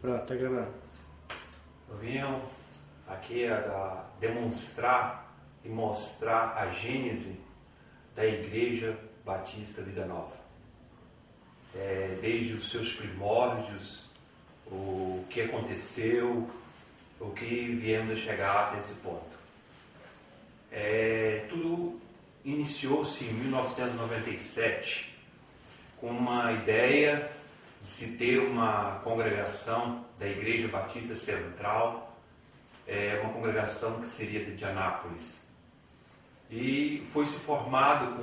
Pronto, tá gravando. Eu vim aqui demonstrar e mostrar a gênese da Igreja Batista Vida Nova. Desde os seus primórdios, o que aconteceu, o que viemos a chegar até esse ponto. Tudo iniciou-se em 1997 com uma ideia de se ter uma congregação da Igreja Batista Central, uma congregação que seria de Anápolis. E foi se formado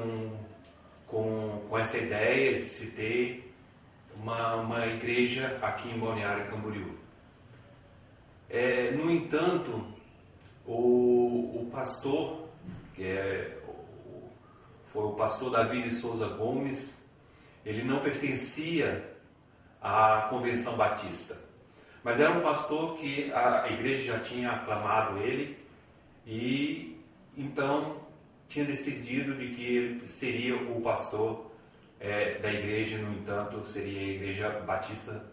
com essa ideia de se ter uma igreja aqui em Balneário Camboriú. No entanto, o pastor, foi o pastor Davi de Souza Gomes, ele não pertencia à Convenção Batista, mas era um pastor que a igreja já tinha aclamado ele e então tinha decidido de que ele seria o pastor da igreja, no entanto seria a Igreja Batista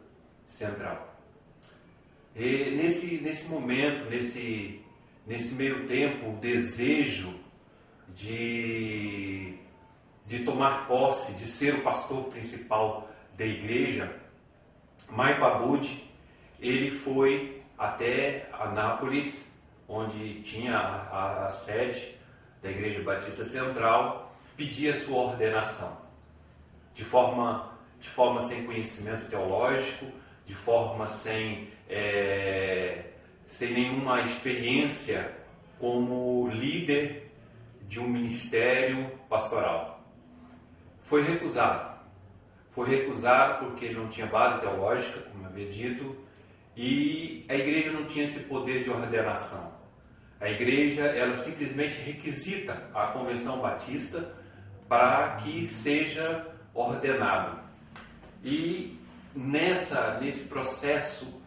Central. E nesse momento, nesse meio tempo, o desejo de tomar posse, de ser o pastor principal da igreja, Michael Abud, ele foi até Anápolis, onde tinha a sede da Igreja Batista Central, pedir a sua ordenação, de forma sem conhecimento teológico, de forma sem nenhuma experiência como líder de um ministério pastoral. Foi recusado porque ele não tinha base teológica, como eu havia dito, e a igreja não tinha esse poder de ordenação. A igreja, ela simplesmente requisita a Convenção Batista para que seja ordenado. E nesse processo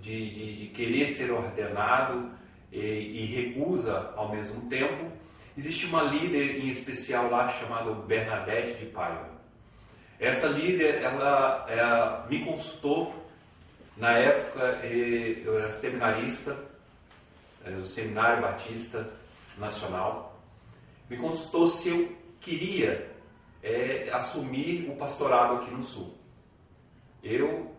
de querer ser ordenado e recusa ao mesmo tempo, existe uma líder em especial lá chamada Bernadette de Paiva. Essa líder, ela me consultou, na época eu era seminarista, do Seminário Batista Nacional, me consultou se eu queria assumir o pastorado aqui no Sul. Eu,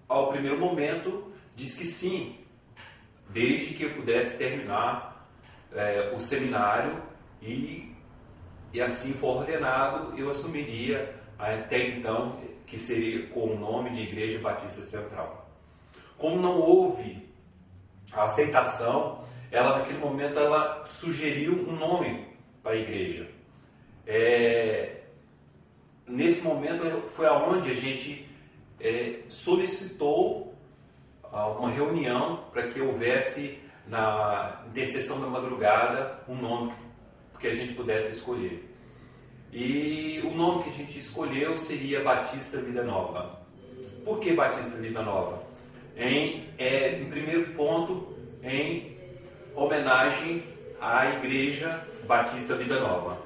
ao primeiro momento, disse que sim, desde que eu pudesse terminar o seminário e assim for ordenado, eu assumiria até então, que seria com o nome de Igreja Batista Central. Como não houve a aceitação, ela naquele momento ela sugeriu um nome para a igreja. Nesse momento foi aonde a gente solicitou uma reunião para que houvesse na intercessão da madrugada um nome que a gente pudesse escolher. E o nome que a gente escolheu seria Batista Vida Nova. Por que Batista Vida Nova? Em primeiro ponto, em homenagem à Igreja Batista Vida Nova.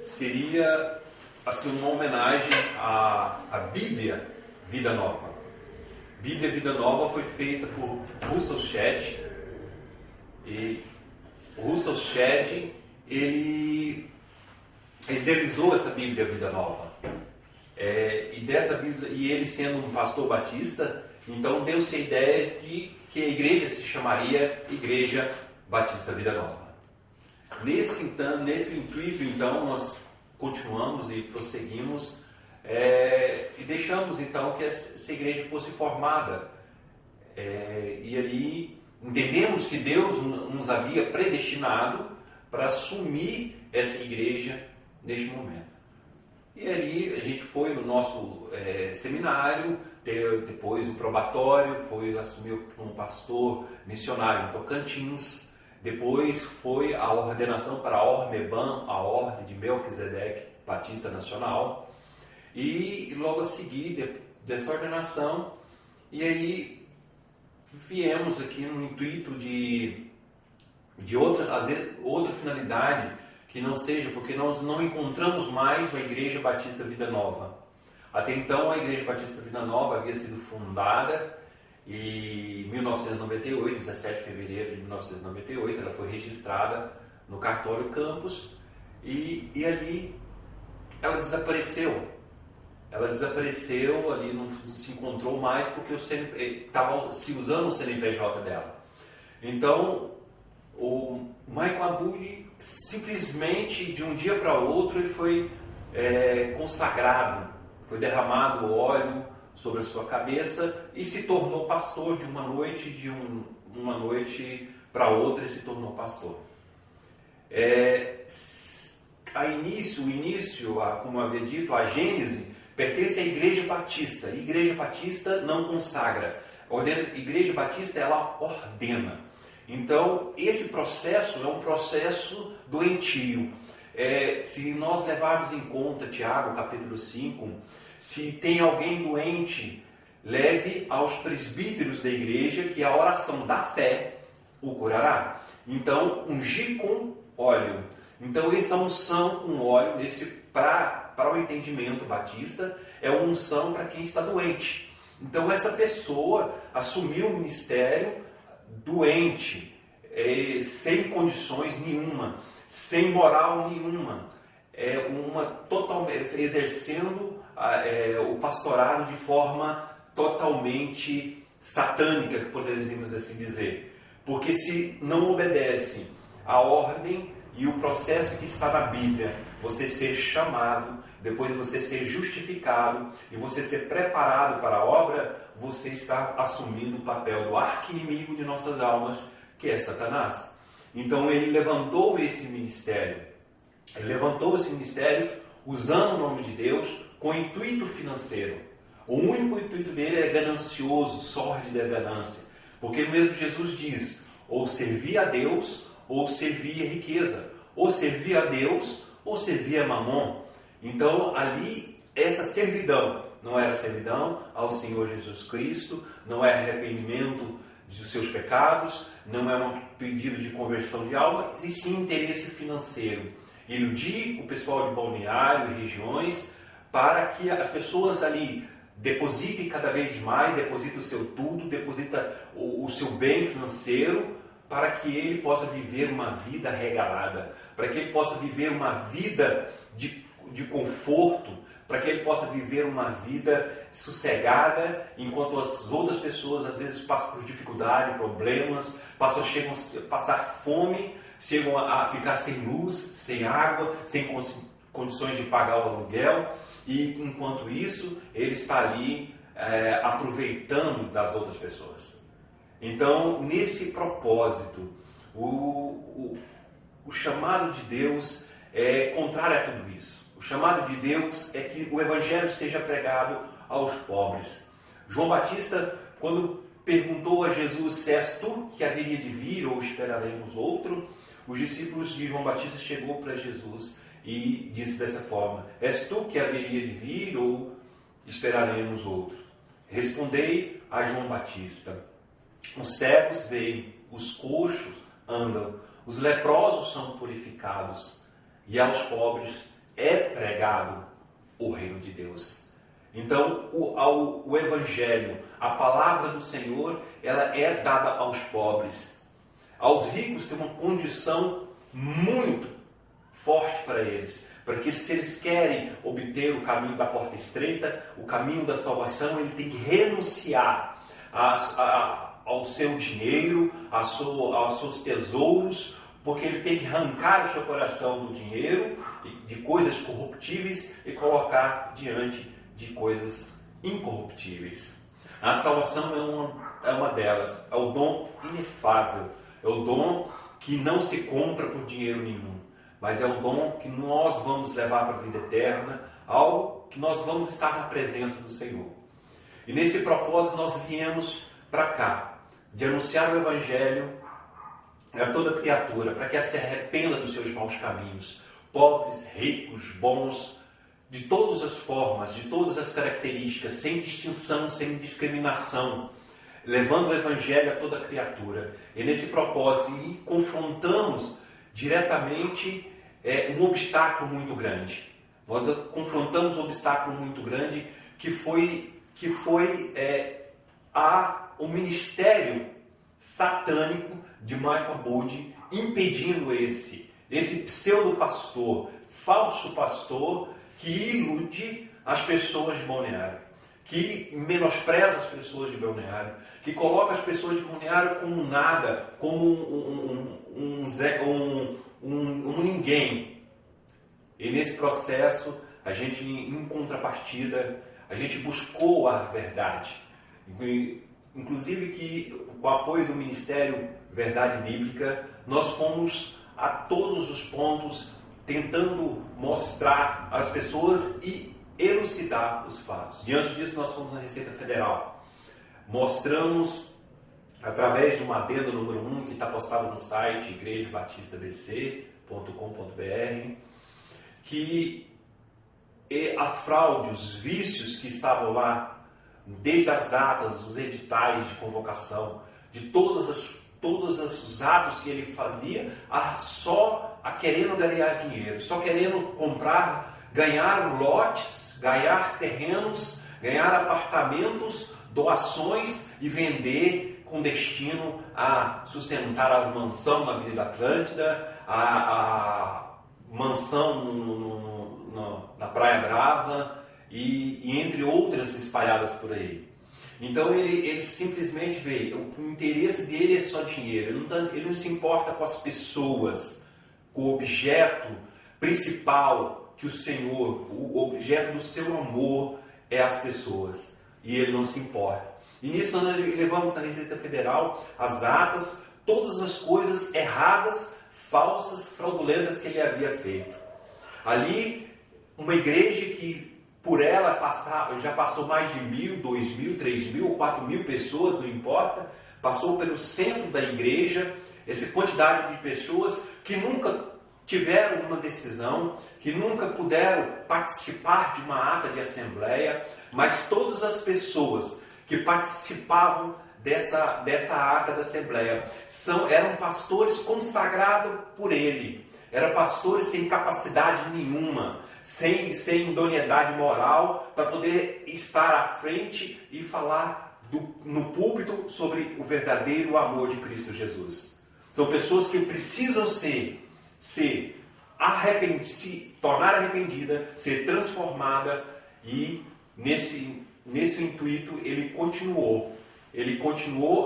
Seria assim, uma homenagem à Bíblia Vida Nova. Bíblia Vida Nova foi feita por Russell Shedd. E Russell Shedd, ele idealizou essa Bíblia Vida Nova. E dessa Bíblia, e ele sendo um pastor batista, então deu-se a ideia de que a igreja se chamaria Igreja Batista Vida Nova. Nesse intuito, então, nós continuamos e prosseguimos e deixamos então que essa igreja fosse formada. E ali entendemos que Deus nos havia predestinado para assumir essa igreja neste momento. E ali a gente foi no nosso seminário, depois o probatório, assumiu como pastor missionário em Tocantins, depois foi a ordenação para a Ormeban, a Ordem de Melquisedeque Batista Nacional, e logo a seguir dessa ordenação, e aí viemos aqui no intuito de outra finalidade, que não seja, porque nós não encontramos mais uma Igreja Batista Vida Nova. Até então, a Igreja Batista Vida Nova havia sido fundada em 1998, 17 de fevereiro de 1998, ela foi registrada no cartório Campos e ali ela desapareceu. Ela desapareceu ali, não se encontrou mais porque estava se usando o CNPJ dela. Então, o Michael Abud simplesmente de um dia para outro ele foi consagrado, foi derramado óleo sobre a sua cabeça e se tornou pastor de uma noite, uma noite para outra ele se tornou pastor. O início, como eu havia dito, a Gênese pertence à Igreja Batista. Igreja Batista não consagra. Igreja Batista, ela ordena. Então, esse processo é um processo doentio. Se nós levarmos em conta Tiago, capítulo 5, se tem alguém doente, leve aos presbíteros da igreja, que a oração da fé o curará. Então, ungir com óleo. Então, essa unção com óleo, para o entendimento batista, é uma unção para quem está doente. Então, essa pessoa assumiu o ministério doente, sem condições nenhuma, sem moral nenhuma, totalmente exercendo o pastorado de forma totalmente satânica, que poderíamos assim dizer. Porque se não obedece à ordem e o processo que está na Bíblia, você ser chamado, depois você ser justificado e você ser preparado para a obra, você está assumindo o papel do arqui-inimigo de nossas almas, que é Satanás. Então ele levantou esse ministério. Ele levantou esse ministério usando o nome de Deus com intuito financeiro. O único intuito dele é ganancioso, sórdido da ganância. Porque mesmo Jesus diz, ou servir a Deus, ou servir a riqueza. Ou servir a Deus, ou servir a Mamon. Então ali, essa servidão, não era servidão ao Senhor Jesus Cristo, não é arrependimento dos seus pecados, não é um pedido de conversão de alma, e sim interesse financeiro. Iludir o pessoal de balneário e regiões para que as pessoas ali depositem cada vez mais, depositem o seu tudo, depositem o seu bem financeiro, para que ele possa viver uma vida regalada, para que ele possa viver uma vida de conforto, para que ele possa viver uma vida sossegada, enquanto as outras pessoas às vezes passam por dificuldade, problemas, chegam a passar fome, chegam a ficar sem luz, sem água, sem condições de pagar o aluguel, e enquanto isso ele está ali aproveitando das outras pessoas. Então, nesse propósito, o chamado de Deus é contrário a tudo isso. O chamado de Deus é que o Evangelho seja pregado aos pobres. João Batista, quando perguntou a Jesus se és tu que haveria de vir ou esperaremos outro, os discípulos de João Batista chegou para Jesus e disse dessa forma, és tu que haveria de vir ou esperaremos outro? Respondei a João Batista, os cegos veem, os coxos andam, os leprosos são purificados e aos pobres é pregado o reino de Deus. Então, o Evangelho, a palavra do Senhor, ela é dada aos pobres. Aos ricos tem uma condição muito forte para eles. Para que se eles querem obter o caminho da porta estreita, o caminho da salvação, ele tem que renunciar ao seu dinheiro, aos seus tesouros, porque ele tem que arrancar o seu coração do dinheiro, de coisas corruptíveis, e colocar diante de coisas incorruptíveis. A salvação é uma delas, é o dom inefável, é o dom que não se compra por dinheiro nenhum, mas é o dom que nós vamos levar para a vida eterna, ao que nós vamos estar na presença do Senhor. E nesse propósito nós viemos para cá, de anunciar o Evangelho a toda criatura, para que ela se arrependa dos seus maus caminhos, pobres, ricos, bons, de todas as formas, de todas as características, sem distinção, sem discriminação, levando o Evangelho a toda criatura. E nesse propósito, confrontamos diretamente um obstáculo muito grande. Nós confrontamos um obstáculo muito grande que foi o ministério satânico de Michael Bode impedindo esse pseudo-pastor, falso pastor, que ilude as pessoas de Balneário, que menospreza as pessoas de Balneário, que coloca as pessoas de Balneário como nada, como um ninguém. E nesse processo, a gente, em contrapartida, a gente buscou a verdade. Inclusive que, com o apoio do Ministério Verdade Bíblica, nós fomos a todos os pontos tentando mostrar às pessoas e elucidar os fatos. Diante disso, nós fomos na Receita Federal. Mostramos, através de uma adenda número 1, que está postado no site igrejabatistabc.com.br, que as fraudes, os vícios que estavam lá, desde as atas, os editais de convocação, de todos os atos que ele fazia, só querendo ganhar dinheiro, só querendo comprar, ganhar lotes, ganhar terrenos, ganhar apartamentos, doações e vender com destino a sustentar a mansão na Avenida Atlântida, a mansão na Praia Brava e entre outras espalhadas por aí. Então ele simplesmente vê, o interesse dele é só dinheiro, ele não se importa com as pessoas, com o objeto principal que o Senhor, o objeto do seu amor é as pessoas, e ele não se importa. E nisso nós levamos na Receita Federal as atas, todas as coisas erradas, falsas, fraudulentas que ele havia feito. Ali, uma igreja que por ela já passou mais de 1.000, 2.000, 3.000 ou 4.000 pessoas, não importa, passou pelo centro da igreja, essa quantidade de pessoas que nunca tiveram uma decisão, que nunca puderam participar de uma ata de assembleia, mas todas as pessoas que participavam dessa ata da assembleia eram pastores consagrados por ele, eram pastores sem capacidade nenhuma, sem idoneidade moral para poder estar à frente e falar no púlpito sobre o verdadeiro amor de Cristo Jesus. São pessoas que precisam se tornar arrependida, ser transformada, e nesse intuito ele continuou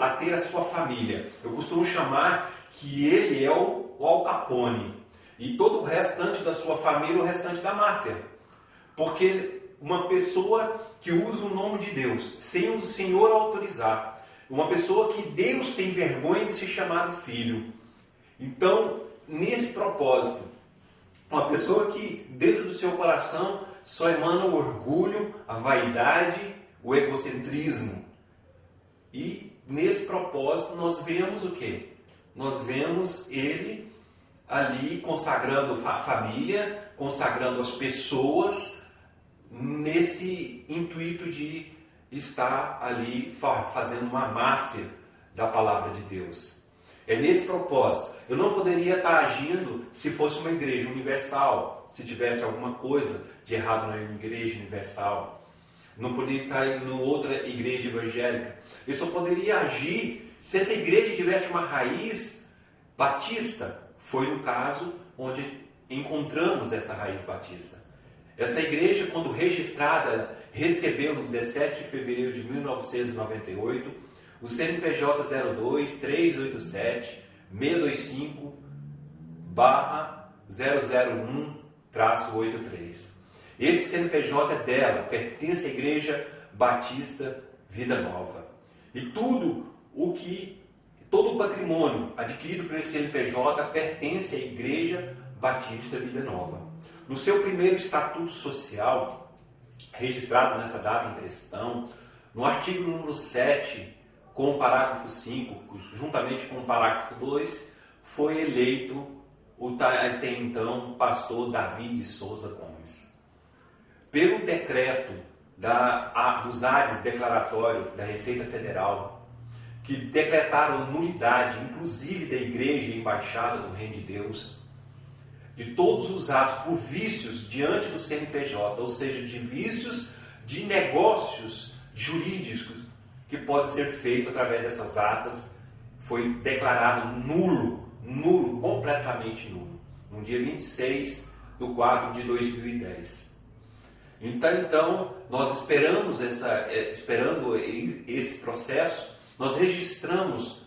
a ter a sua família. Eu costumo chamar que ele é o Al Capone e todo o restante da sua família, o restante da máfia, porque uma pessoa que usa o nome de Deus sem o Senhor autorizar, uma pessoa que Deus tem vergonha de ser chamado filho. Então, nesse propósito, uma pessoa que dentro do seu coração só emana o orgulho, a vaidade, o egocentrismo. E nesse propósito nós vemos o quê? Nós vemos ele ali consagrando a família, consagrando as pessoas, nesse intuito de estar ali fazendo uma máfia da palavra de Deus. É nesse propósito. Eu não poderia estar agindo se fosse uma igreja universal, se tivesse alguma coisa de errado na igreja universal. Não poderia estar em outra igreja evangélica. Eu só poderia agir se essa igreja tivesse uma raiz batista. Foi no caso onde encontramos essa raiz batista. Essa igreja, quando registrada, recebeu no 17 de fevereiro de 1998 o CNPJ 02-387-625/001-83. Esse CNPJ é dela, pertence à Igreja Batista Vida Nova. E todo o patrimônio adquirido por esse CNPJ pertence à Igreja Batista Vida Nova. No seu primeiro estatuto social, registrado nessa data em questão, no artigo número 7, com o parágrafo 5, juntamente com o parágrafo 2, foi eleito o até então pastor Davi de Souza Gomes. Pelo decreto dos ADs declaratório da Receita Federal, que decretaram nulidade, inclusive da igreja e embaixada do Reino de Deus, de todos os atos por vícios diante do CNPJ, ou seja, de vícios de negócios jurídicos que pode ser feito através dessas atas, foi declarado nulo, completamente nulo, no dia 26 de 4 de 2010. Então nós esperando esse processo, nós registramos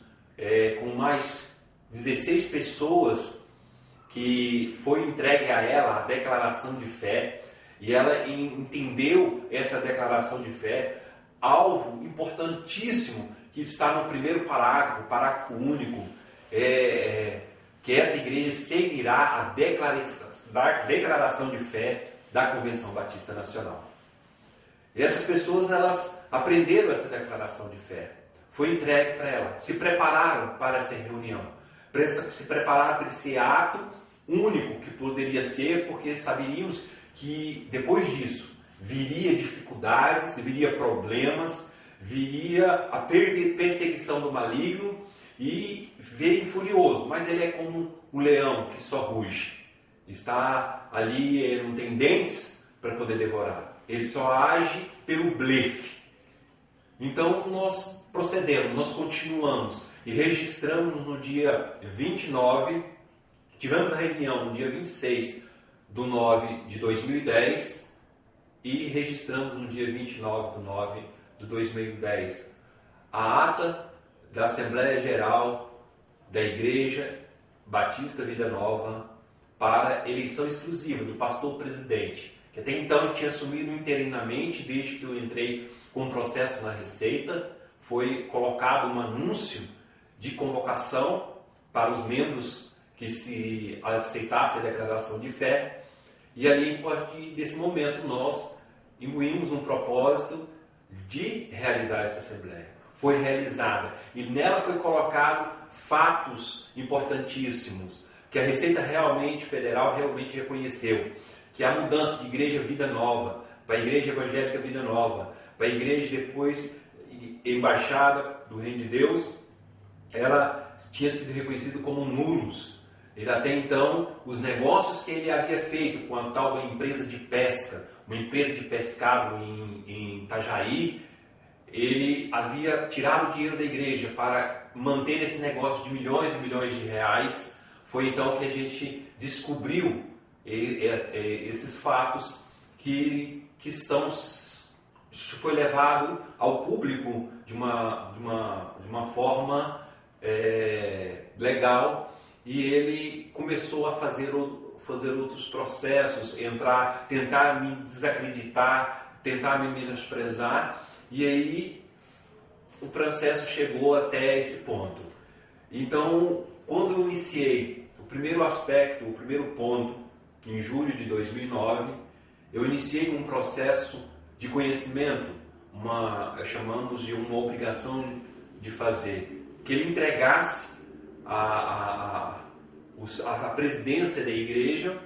com mais 16 pessoas que foi entregue a ela a declaração de fé, e ela entendeu essa declaração de fé, alvo importantíssimo que está no primeiro parágrafo único, que essa igreja seguirá a declaração de fé da Convenção Batista Nacional. E essas pessoas, elas aprenderam essa declaração de fé, foi entregue para ela, se prepararam para essa reunião, se prepararam para esse ato único que poderia ser, porque saberíamos que depois disso viria dificuldades, viria problemas, viria a perseguição do maligno, e veio furioso, mas ele é como um leão que só ruge, está ali, ele não tem dentes para poder devorar, ele só age pelo blefe. Então nós procedemos, nós continuamos e registramos no dia 29, tivemos a reunião no dia 26 de 9 de 2010 e registramos no dia 29 de 9 de 2010 a ata da Assembleia Geral da Igreja Batista Vida Nova para eleição exclusiva do pastor presidente, que até então tinha assumido interinamente desde que eu entrei com o processo na Receita. Foi colocado um anúncio de convocação para os membros que se aceitassem a declaração de fé, e ali, a partir desse momento, nós imbuímos um propósito de realizar essa Assembleia. Foi realizada, e nela foi colocado fatos importantíssimos, que a Receita Federal realmente reconheceu, que a mudança de Igreja Vida Nova para a Igreja Evangélica Vida Nova, para a Igreja depois Embaixada do Reino de Deus, ela tinha sido reconhecida como nulos. Ele, até então, os negócios que ele havia feito com a tal da empresa de pesca, uma empresa de pescado em Itajaí, ele havia tirado o dinheiro da igreja para manter esse negócio de milhões e milhões de reais. Foi então que a gente descobriu esses fatos que foi levado ao público de uma forma legal, e ele começou a fazer outros processos, tentar me desacreditar, tentar me menosprezar, e aí o processo chegou até esse ponto. Então, quando eu iniciei o primeiro ponto, em julho de 2009, eu iniciei um processo de conhecimento, chamamos de uma obrigação de fazer, que ele entregasse a presidência da igreja,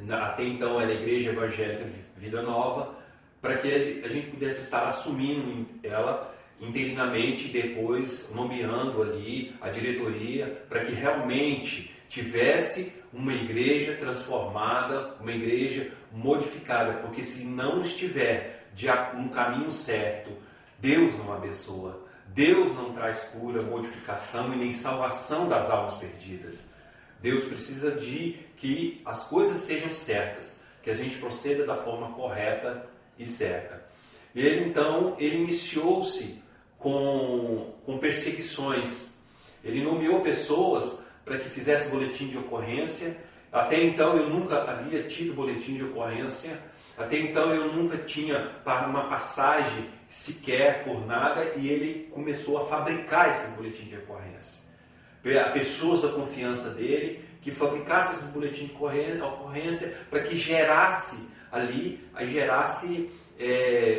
até então era a Igreja Evangélica Vida Nova, para que a gente pudesse estar assumindo ela interinamente, depois nomeando ali a diretoria, para que realmente tivesse uma igreja transformada, uma igreja modificada, porque se não estiver no caminho certo, Deus não abençoa, Deus não traz cura, modificação e nem salvação das almas perdidas. Deus precisa de que as coisas sejam certas, que a gente proceda da forma correta e certa. Ele iniciou-se com perseguições. Ele nomeou pessoas para que fizesse boletim de ocorrência. Até então eu nunca havia tido boletim de ocorrência. Até então eu nunca tinha uma passagem sequer por nada, e ele começou a fabricar esse boletim de ocorrência. Pessoas da confiança dele que fabricassem esse boletim de ocorrência para que gerasse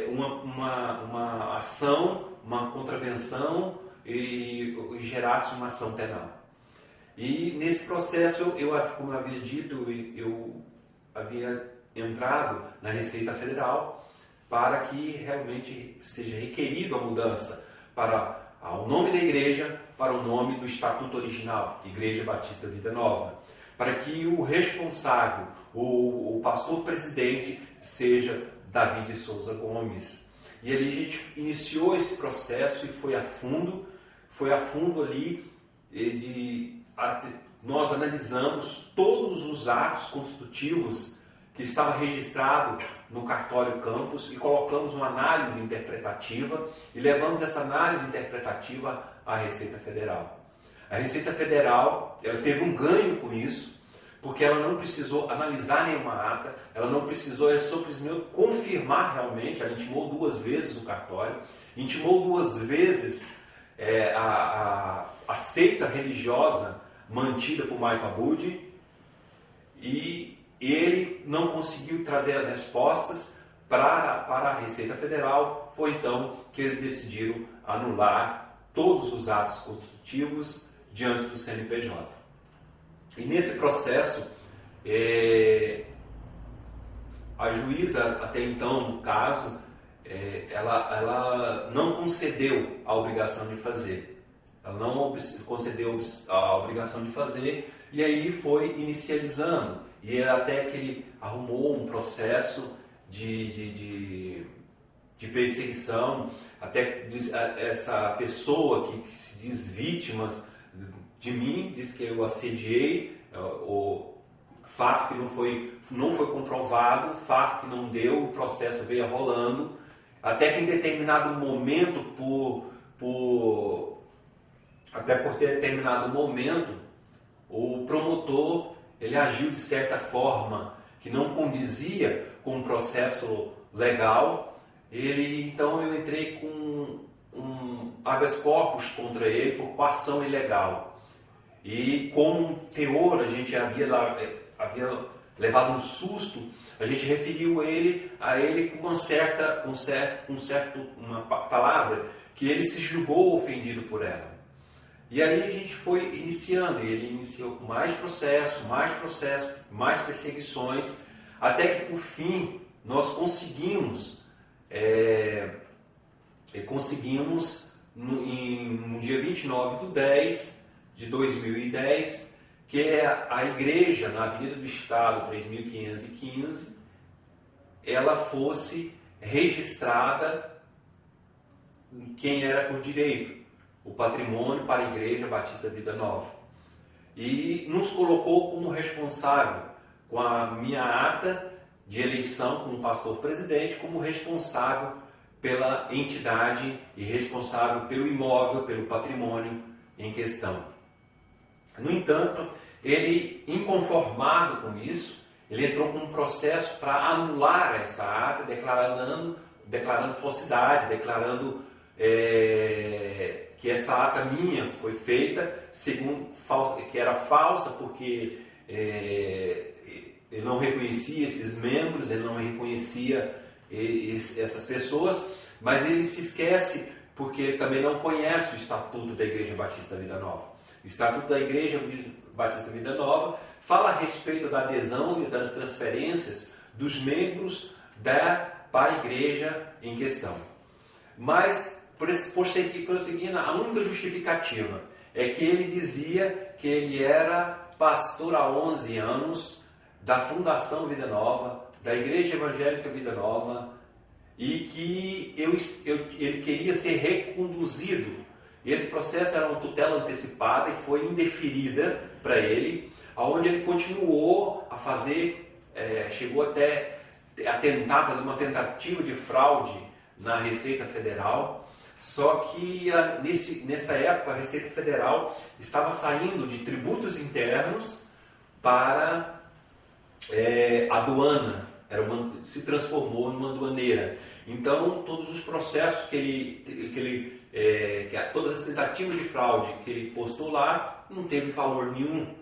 uma ação, uma contravenção e gerasse uma ação penal. E nesse processo, como eu havia dito, eu havia entrado na Receita Federal para que realmente seja requerido a mudança para o nome da igreja, para o nome do estatuto original, Igreja Batista Vida Nova, para que o responsável, o pastor presidente, seja Davi de Souza Gomes. E ali a gente iniciou esse processo e foi a fundo ali, nós analisamos todos os atos constitutivos que estavam registrados no cartório Campos e colocamos uma análise interpretativa e levamos essa análise interpretativa à Receita Federal. A Receita Federal, ela teve um ganho com isso, porque ela não precisou analisar nenhuma ata, ela não precisou simplesmente confirmar realmente. Ela intimou 2 vezes o cartório, intimou 2 vezes a seita religiosa mantida por Michael Abud, e ele não conseguiu trazer as respostas para a Receita Federal. Foi então que eles decidiram anular todos os atos constitutivos diante do CNPJ. E nesse processo, a juíza, até então, no caso, ela não concedeu a obrigação de fazer. Ela não concedeu a obrigação de fazer, e aí foi inicializando. E até que ele arrumou um processo de perseguição, até essa pessoa que se diz vítima de mim, diz que eu assediei, o fato que não foi comprovado, fato que não deu, o processo veio rolando, até que em determinado momento, o promotor ele agiu de certa forma que não condizia com o processo legal. Então eu entrei com um habeas corpus contra ele por coação ilegal. E como teor a gente havia levado um susto, a gente referiu a ele com uma palavra que ele se julgou ofendido por ela. E aí a gente foi iniciando, ele iniciou mais processo, mais perseguições, até que por fim nós conseguimos no dia 29/10/2010, que é a igreja na Avenida do Estado 3515, ela fosse registrada quem era por direito, o patrimônio para a Igreja Batista Vida Nova. E nos colocou como responsável, com a minha ata de eleição como pastor presidente, como responsável pela entidade e responsável pelo imóvel, pelo patrimônio em questão. No entanto, ele, inconformado com isso, ele entrou com um processo para anular essa ata, declarando falsidade, declarando que essa ata minha foi feita que era falsa, porque ele não reconhecia esses membros, ele não reconhecia essas pessoas, mas ele se esquece porque ele também não conhece o Estatuto da Igreja Batista Vida Nova. O Estatuto da Igreja Batista Vida Nova fala a respeito da adesão e das transferências dos membros para a igreja em questão. Mas, prosseguindo, a única justificativa é que ele dizia que ele era pastor há 11 anos da Fundação Vida Nova, da Igreja Evangélica Vida Nova, e que ele queria ser reconduzido. Esse processo era uma tutela antecipada e foi indeferida para ele, onde ele continuou a fazer, chegou até a tentar fazer uma tentativa de fraude na Receita Federal. Só que nessa época a Receita Federal estava saindo de tributos internos para a aduana, se transformou numa aduaneira. Então todos os processos todas as tentativas de fraude que ele postou lá não teve valor nenhum.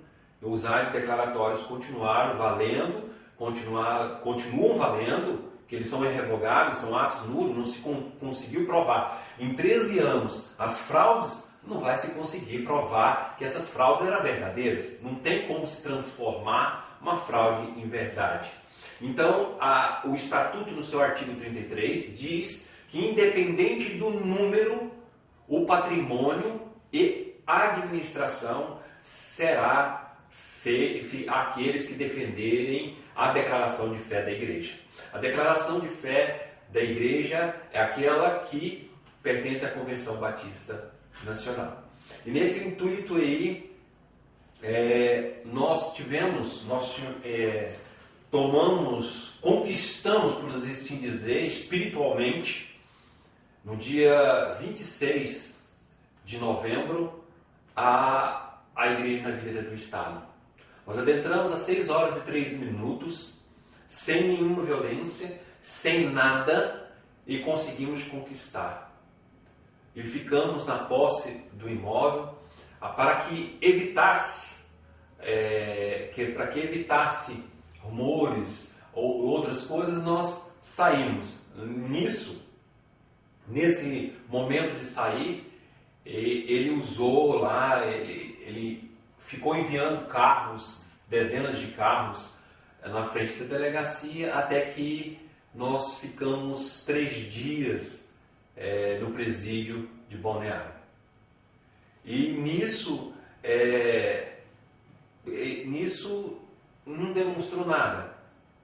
Os atos declaratórios continuaram valendo, continuam valendo, que eles são irrevogáveis, são atos nulos, não se conseguiu provar. Em 13 anos, as fraudes, não vai se conseguir provar que essas fraudes eram verdadeiras. Não tem como se transformar uma fraude em verdade. Então, o Estatuto, no seu artigo 33, diz que, independente do número, o patrimônio e a administração será aqueles que defenderem a declaração de fé da igreja. A declaração de fé da igreja é aquela que pertence à Convenção Batista Nacional. E nesse intuito aí, nós conquistamos, por assim dizer, espiritualmente, no dia 26 de novembro, a Igreja na Vida do Estado. Nós adentramos às 6h03, sem nenhuma violência, sem nada, e conseguimos conquistar. E ficamos na posse do imóvel para que evitasse rumores ou outras coisas. Nós saímos. Nesse momento de sair, ele usou lá, ele ficou enviando carros, dezenas de carros na frente da delegacia, até que nós ficamos 3 dias no presídio de Balneário. E nisso não demonstrou nada.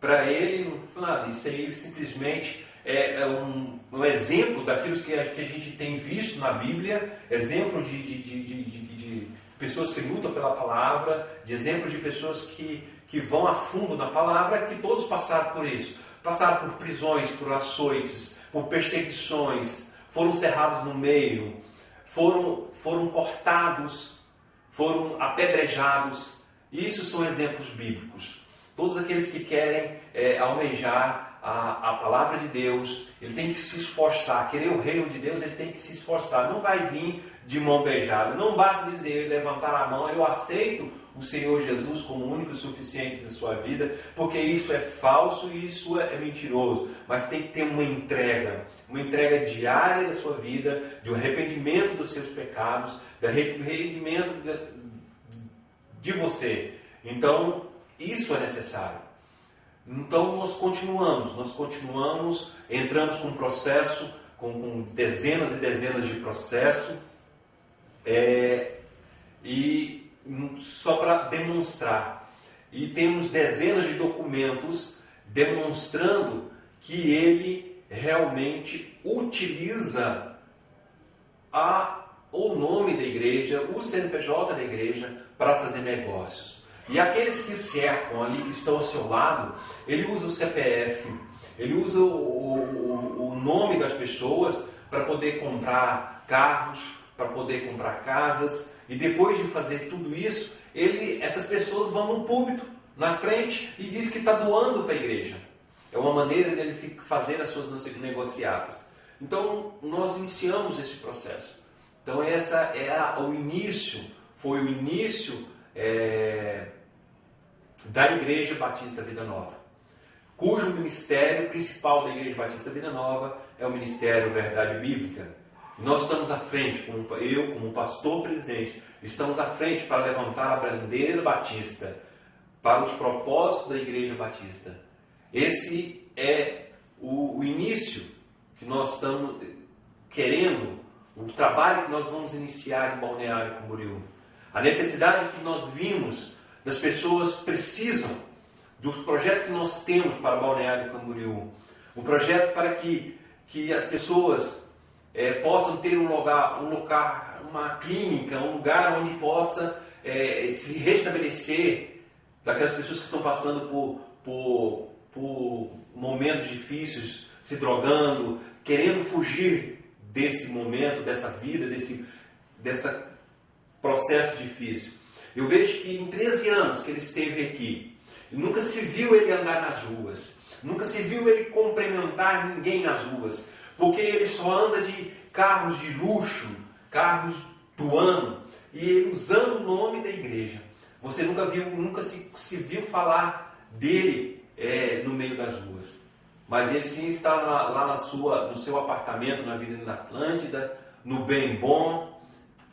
Para ele não foi nada. Isso aí simplesmente é um exemplo daquilo que a gente tem visto na Bíblia, exemplo de pessoas que lutam pela palavra, de exemplo de pessoas que vão a fundo na palavra, que todos passaram por isso. Passaram por prisões, por açoites, por perseguições, foram cerrados no meio, foram cortados, foram apedrejados. Isso são exemplos bíblicos. Todos aqueles que querem almejar a palavra de Deus, ele tem que se esforçar. Querer o reino de Deus, ele tem que se esforçar. Não vai vir de mão beijada. Não basta dizer, levantar a mão, eu aceito o Senhor Jesus como o único e suficiente da sua vida, porque isso é falso e isso é mentiroso. Mas tem que ter uma entrega diária da sua vida, de um arrependimento dos seus pecados, de arrependimento de você. Então, isso é necessário. Então, nós continuamos, entramos com um processo, com dezenas e dezenas de processos, e só para demonstrar. E temos dezenas de documentos demonstrando que ele realmente utiliza o nome da igreja, o CNPJ da igreja, para fazer negócios. E aqueles que cercam ali, que estão ao seu lado, ele usa o CPF, ele usa o nome das pessoas para poder comprar carros, para poder comprar casas. E depois de fazer tudo isso, essas pessoas vão no púlpito, na frente, e diz que está doando para a igreja. É uma maneira dele fazer as suas negociatas. Então, nós iniciamos esse processo. Então, essa foi o início da Igreja Batista Vida Nova, cujo ministério principal da Igreja Batista Vida Nova é o Ministério Verdade Bíblica. Nós estamos à frente, eu como pastor presidente, estamos à frente para levantar a bandeira batista para os propósitos da Igreja Batista. Esse é o início que nós estamos querendo, o trabalho que nós vamos iniciar em Balneário Camboriú. A necessidade que nós vimos das pessoas precisam do projeto que nós temos para Balneário Camboriú. Um projeto para que as pessoas possam ter um lugar, uma clínica, um lugar onde possa se restabelecer daquelas pessoas que estão passando por momentos difíceis, se drogando, querendo fugir desse momento, dessa vida, desse processo difícil. Eu vejo que em 13 anos que ele esteve aqui, nunca se viu ele andar nas ruas, nunca se viu ele cumprimentar ninguém nas ruas, porque ele só anda de carros de luxo, carros do ano, e ele usando o nome da igreja. Você nunca se viu falar dele no meio das ruas. Mas ele sim está lá no seu apartamento, na Avenida Atlântida, no bem bom,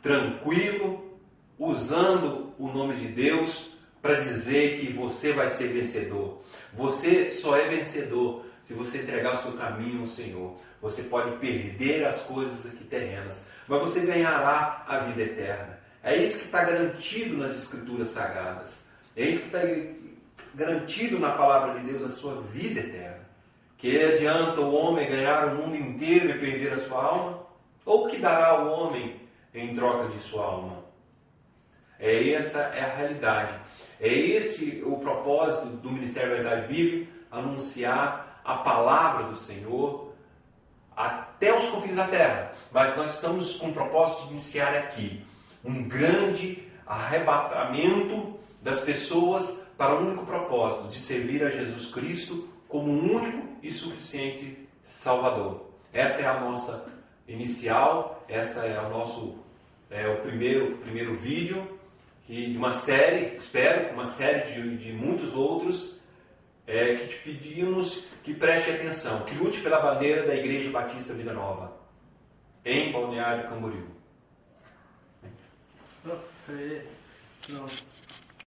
tranquilo, usando o nome de Deus para dizer que você vai ser vencedor. Você só é vencedor se você entregar o seu caminho ao Senhor. Você pode perder as coisas aqui terrenas, mas você ganhará a vida eterna. É isso que está garantido nas Escrituras Sagradas. É isso que está garantido na palavra de Deus, a sua vida eterna. Que adianta o homem ganhar o mundo inteiro e perder a sua alma? Ou que dará o homem em troca de sua alma? Essa é a realidade. É esse o propósito do Ministério Verdade Bíblica, anunciar a palavra do Senhor até os confins da terra. Mas nós estamos com o propósito de iniciar aqui um grande arrebatamento das pessoas para o único propósito de servir a Jesus Cristo como um único e suficiente Salvador. Essa é a nossa inicial, essa é o nosso o primeiro vídeo de uma série, espero, uma série de muitos outros que te pedimos que preste atenção, que lute pela bandeira da Igreja Batista Vida Nova em Balneário Camboriú. Não.